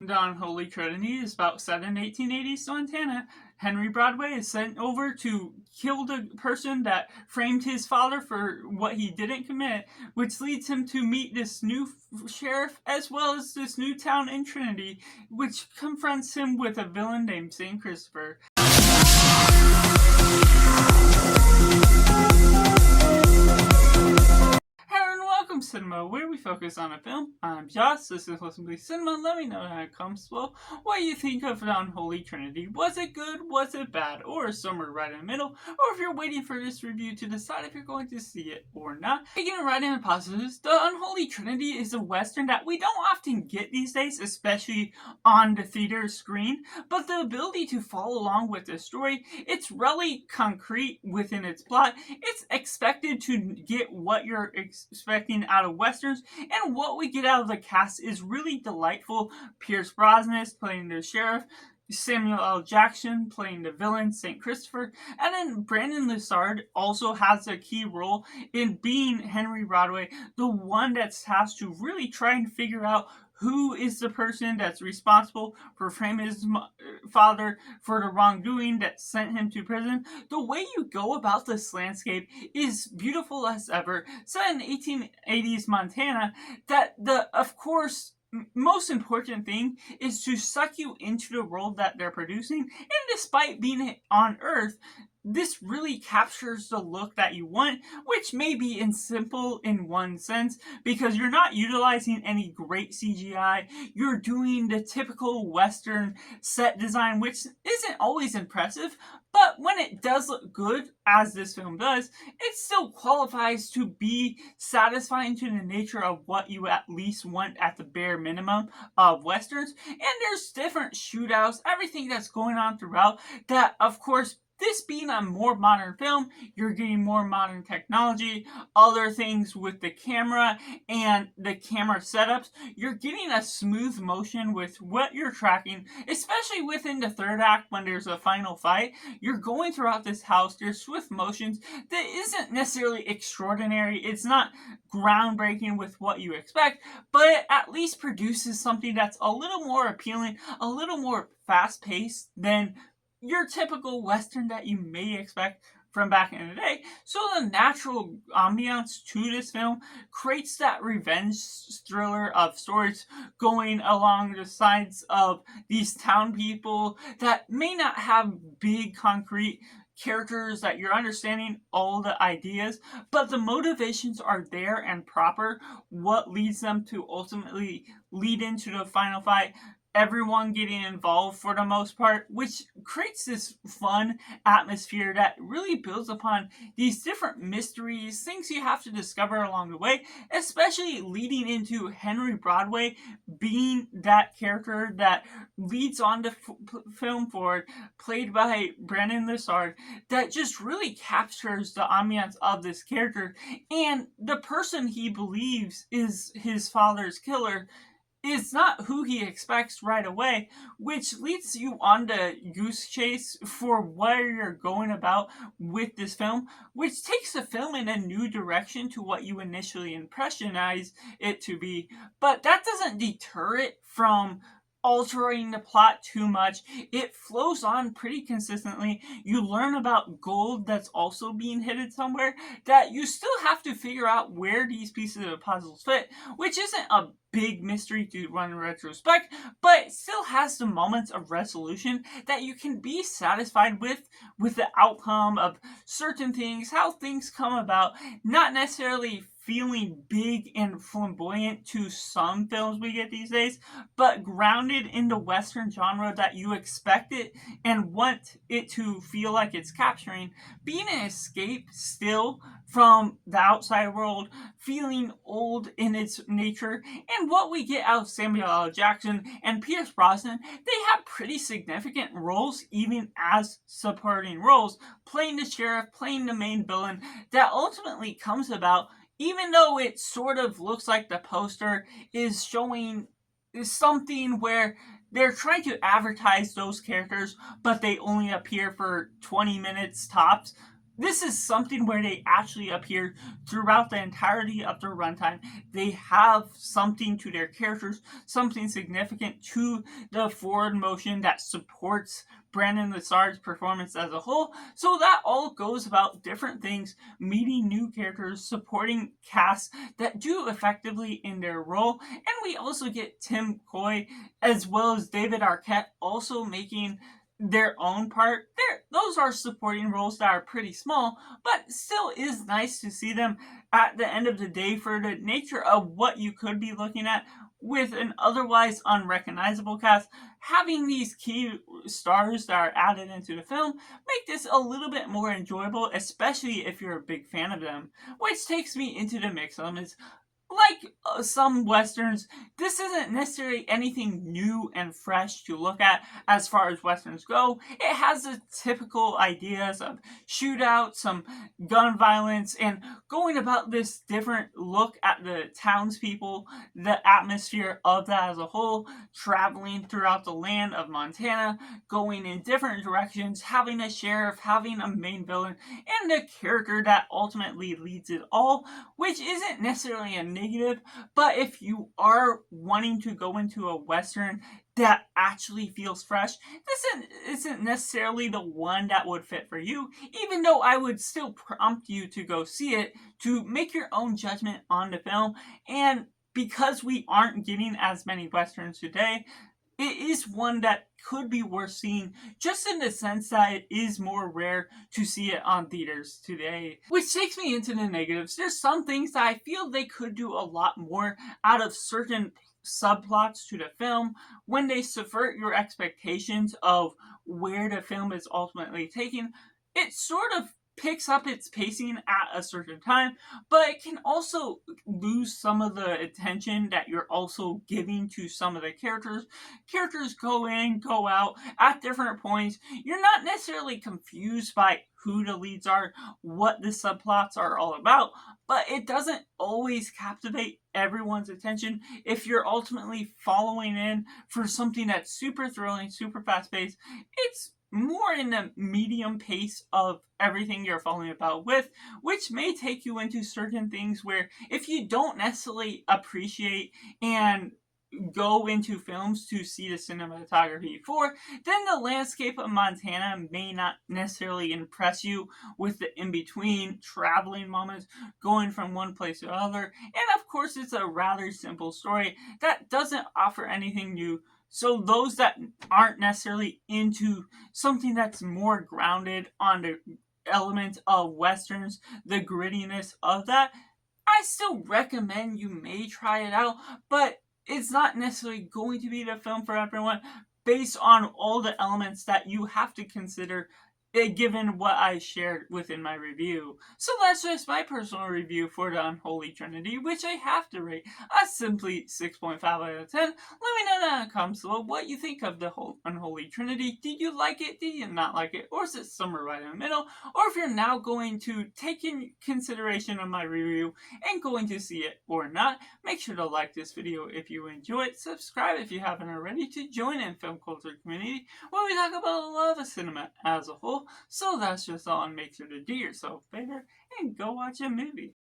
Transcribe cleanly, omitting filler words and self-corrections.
The Unholy Trinity is about set in 1880s Montana. Henry Broadway is sent over to kill the person that framed his father for what he didn't commit, which leads him to meet this new sheriff as well as this new town in Trinity, which confronts him with a villain named St. Christopher. Welcome Cinema, where we focus on a film. I'm Josh, this is Simply Cinema. Let me know how it comes. Well, what you think of the Unholy Trinity. Was it good? Was it bad? Or somewhere right in the middle? Or if you're waiting for this review to decide if you're going to see it or not. Taking it right in the positives, the Unholy Trinity is a western that we don't often get these days, especially on the theater screen. But the ability to follow along with the story, it's really concrete within its plot. It's expected to get what you're expecting out of westerns, and what we get out of the cast is really delightful. Pierce Brosnan is playing the sheriff, Samuel L. Jackson playing the villain, St. Christopher, and then Branodn Lessard also has a key role in being Henry Broadway, the one that's has to really try and figure out who is the person that's responsible for framing his father for the wrongdoing that sent him to prison. The way you go about this landscape is beautiful as ever. Set in 1880s Montana, that of course, most important thing is to suck you into the world that they're producing, and despite being on Earth, this really captures the look that you want, which may be simple in one sense, because you're not utilizing any great CGI. You're doing the typical Western set design, which isn't always impressive, but when it does look good, as this film does, it still qualifies to be satisfying to the nature of what you at least want at the bare minimum of Westerns. And there's different shootouts, everything that's going on throughout that, of course, this being a more modern film, you're getting more modern technology, other things with the camera and the camera setups. You're getting a smooth motion with what you're tracking, especially within the third act when there's a final fight. You're going throughout this house, there's swift motions that isn't necessarily extraordinary. It's not groundbreaking with what you expect, but it at least produces something that's a little more appealing, a little more fast-paced than your typical Western that you may expect from back in the day. So the natural ambiance to this film creates that revenge thriller of stories going along the sides of these town people that may not have big concrete characters that you're understanding all the ideas, but the motivations are there and proper. What leads them to ultimately lead into the final fight, everyone getting involved for the most part, which creates this fun atmosphere that really builds upon these different mysteries, things you have to discover along the way, especially leading into Henry Broadway being that character that leads on the film forward, played by Branodn Lessard, that just really captures the ambiance of this character, and the person he believes is his father's killer is not who he expects right away, which leads you on the goose chase for where you're going about with this film, which takes the film in a new direction to what you initially impressionize it to be. But that doesn't deter it from altering the plot too much. It flows on pretty consistently. You learn about gold that's also being hidden somewhere, that you still have to figure out where these pieces of the puzzles fit, which isn't a big mystery to run in retrospect, but it still has the moments of resolution that you can be satisfied with the outcome of certain things, how things come about, not necessarily feeling big and flamboyant to some films we get these days, but grounded in the Western genre that you expect it and want it to feel like it's capturing, being an escape still from the outside world, feeling old in its nature. And what we get out of Samuel L. Jackson and Pierce Brosnan, they have pretty significant roles even as supporting roles, playing the sheriff, playing the main villain, that ultimately comes about even though it sort of looks like the poster is showing something where they're trying to advertise those characters, but they only appear for 20 minutes tops. This is something where they actually appear throughout the entirety of their runtime. They have something to their characters, something significant to the forward motion that supports Branodn Lessard's performance as a whole. So that all goes about different things, meeting new characters, supporting casts that do effectively in their role. And we also get Tim Coy as well as David Arquette also making their own part. Those are supporting roles that are pretty small, but still is nice to see them at the end of the day for the nature of what you could be looking at with an otherwise unrecognizable cast. Having these key stars that are added into the film make this a little bit more enjoyable, especially if you're a big fan of them. Which takes me into the mix elements. Like some westerns, this isn't necessarily anything new and fresh to look at as far as westerns go. It has the typical ideas of shootouts, some gun violence, and going about this different look at the townspeople, the atmosphere of that as a whole, traveling throughout the land of Montana, going in different directions, having a sheriff, having a main villain, and the character that ultimately leads it all, which isn't necessarily a negative, but if you are wanting to go into a western that actually feels fresh, this isn't necessarily the one that would fit for you, even though I would still prompt you to go see it to make your own judgment on the film. And because we aren't getting as many westerns today, it is one that could be worth seeing, just in the sense that it is more rare to see it on theaters today. Which takes me into the negatives. There's some things that I feel they could do a lot more out of certain subplots to the film when they subvert your expectations of where the film is ultimately taken. It sort of picks up its pacing at a certain time, but it can also lose some of the attention that you're also giving to some of the characters. Characters go in, go out at different points. You're not necessarily confused by who the leads are, what the subplots are all about, but it doesn't always captivate everyone's attention if you're ultimately following in for something that's super thrilling, super fast paced. It's more in the medium pace of everything you're following about with, which may take you into certain things where if you don't necessarily appreciate and go into films to see the cinematography for, then the landscape of Montana may not necessarily impress you with the in-between traveling moments, going from one place to another. And of course, it's a rather simple story that doesn't offer anything new. So those that aren't necessarily into something that's more grounded on the element of westerns, the grittiness of that, I still recommend you may try it out, but it's not necessarily going to be the film for everyone based on all the elements that you have to consider given what I shared within my review. So that's just my personal review for the Unholy Trinity, which I have to rate a simply 6.5 out of 10. Let me know down in the comments below what you think of the whole Unholy Trinity. Did you like it? Did you not like it? Or is it somewhere right in the middle? Or if you're now going to take in consideration of my review and going to see it or not, make sure to like this video if you enjoy it. Subscribe if you haven't already to join in film culture community where we talk about a lot of cinema as a whole. So that's just all, and make sure to do yourself a favor and go watch a movie.